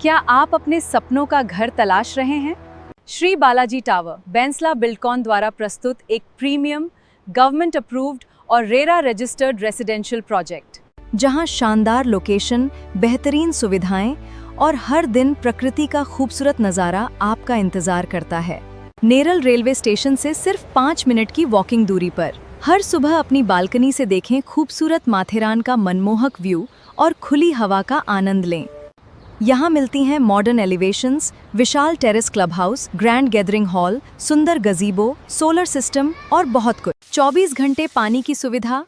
क्या आप अपने सपनों का घर तलाश रहे हैं? श्री बालाजी टावर बैंसला बिल्डकॉन द्वारा प्रस्तुत एक प्रीमियम, गवर्नमेंट अप्रूव्ड और रेरा रजिस्टर्ड रेसिडेंशियल प्रोजेक्ट, जहां शानदार लोकेशन, बेहतरीन सुविधाएं और हर दिन प्रकृति का खूबसूरत नज़ारा आपका इंतजार करता है। नेरल रेलवे स्टेशन से सिर्फ 5 मिनट की वॉकिंग दूरी पर। हर सुबह अपनी बालकनी से देखें खूबसूरत माथेरान का मनमोहक व्यू और खुली हवा का आनंद लें। यहाँ मिलती हैं मॉडर्न एलिवेशंस, विशाल terrace club house, grand gathering hall, सुंदर गजीबो, सोलर सिस्टम और बहुत कुछ। 24 घंटे पानी की सुविधा,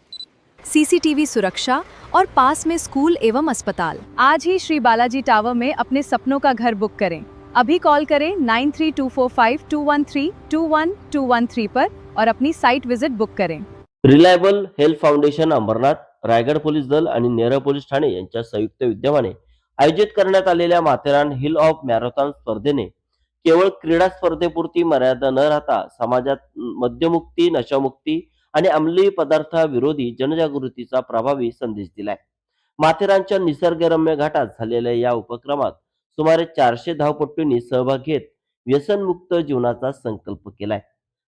सीसीटीवी सुरक्षा और पास में स्कूल एवं अस्पताल। आज ही श्री बालाजी टावर में अपने सपनों का घर बुक करें। अभी कॉल करें 93245213 पर और अपनी साइट विजिट बुक करें। Reliable health foundation Ambernath, Raigad police दल आणि नेरळ पोलीस ठाणे यांच्या संयुक्त विद्यमाने आयोजित करण्यात आलेल्या माथेरान हिल ऑफ मॅरेथॉन स्पर्धेने केवळ क्रीडा स्पर्धेपुरती मर्यादा न राहता समाजात मद्यमुक्ती, नशामुक्ती आणि अंमली पदार्थाविरोधी जनजागृतीचा प्रभावी संदेश दिलाय। माथेरानच्या निसर्गरम्य घाटात झालेल्या या उपक्रमात सुमारे 400 धावपटूंनी सहभाग घेत व्यसनमुक्त जीवनाचा संकल्प केलाय।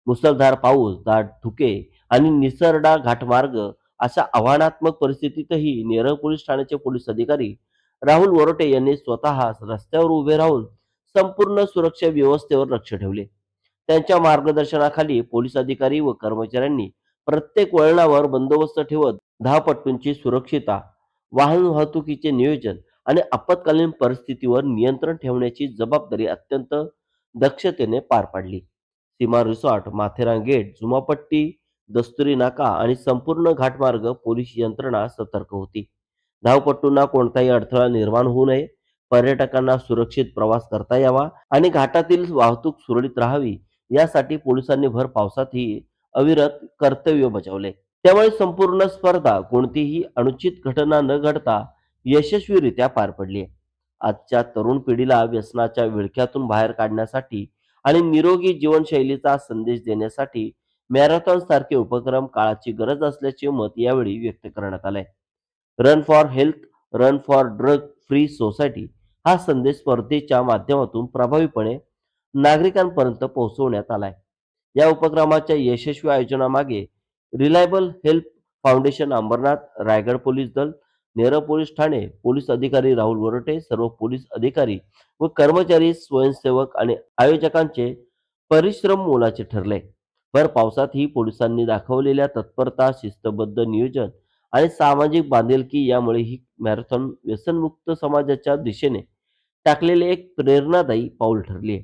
मुसळधार पाऊस, दाट धुके आणि निसरडा घाटमार्ग अशा आव्हानात्मक परिस्थितीतही नेरळ पोलीस ठाण्याचे पोलीस अधिकारी राहुल वरोटे यांनी स्वतः रस्त्यावर उभे राहून संपूर्ण सुरक्षा व्यवस्थेवर लक्ष ठेवले। त्यांच्या मार्गदर्शनाखाली पोलीस अधिकारी व कर्मचाऱ्यांनी प्रत्येक वळणावर बंदोबस्त ठेवत धावपटूंची सुरक्षितता, वाहन वाहतुकीचे नियोजन आणि आपत्कालीन परिस्थितीवर नियंत्रण ठेवण्याची जबाबदारी अत्यंत दक्षतेने पार पाडली। सीमा रिसॉर्ट, माथेरान गेट, जुमापट्टी, दस्तुरी नाका आणि संपूर्ण घाटमार्ग पोलीस यंत्रणा सतर्क होती। धावपटूंना कोणताही अडथळा निर्माण होऊ नये, पर्यटकांना सुरक्षित प्रवास करता यावा आणि घाटातील वाहतूक सुरळीत राहावी यासाठी पोलिसांनी भर पावसातही अविरत कर्तव्य बजावले। त्यामुळे संपूर्ण स्पर्धा कोणतीही अनुचित घटना न घडता यशस्वीरित्या पार पडली। आजच्या तरुण पिढीला व्यसनाच्या विळख्यातून बाहेर काढण्यासाठी आणि निरोगी जीवनशैलीचा संदेश देण्यासाठी मॅरेथॉन सारखे उपक्रम काळाची गरज असल्याचे मत यावेळी व्यक्त करण्यात आले। Run for health, run for drug free society हा संदेश स्पर्धेच्या माध्यमातून प्रभावीपणे नागरिकांपर्यंत पोहोचवण्यात आलाय। या उपक्रमाच्या यशस्वी आयोजनामागे reliable health foundation Ambernath, Raigad police दल, नेरळ पोलीस ठाणे, पोलीस अधिकारी राहुल वरोटे, सर्व पोलीस अधिकारी व कर्मचारी, स्वयंसेवक आणि आयोजकांचे परिश्रम मोलाचे ठरले। भर पावसातही पोलिसांनी दाखवलेल्या तत्परता, शिस्तबद्ध नियोजन आणि सामाजिक बांधिलकी यामुळे ही मॅरेथॉन व्यसनमुक्त समाजाच्या दिशेने टाकलेले एक प्रेरणादायी पाऊल ठरली आहे।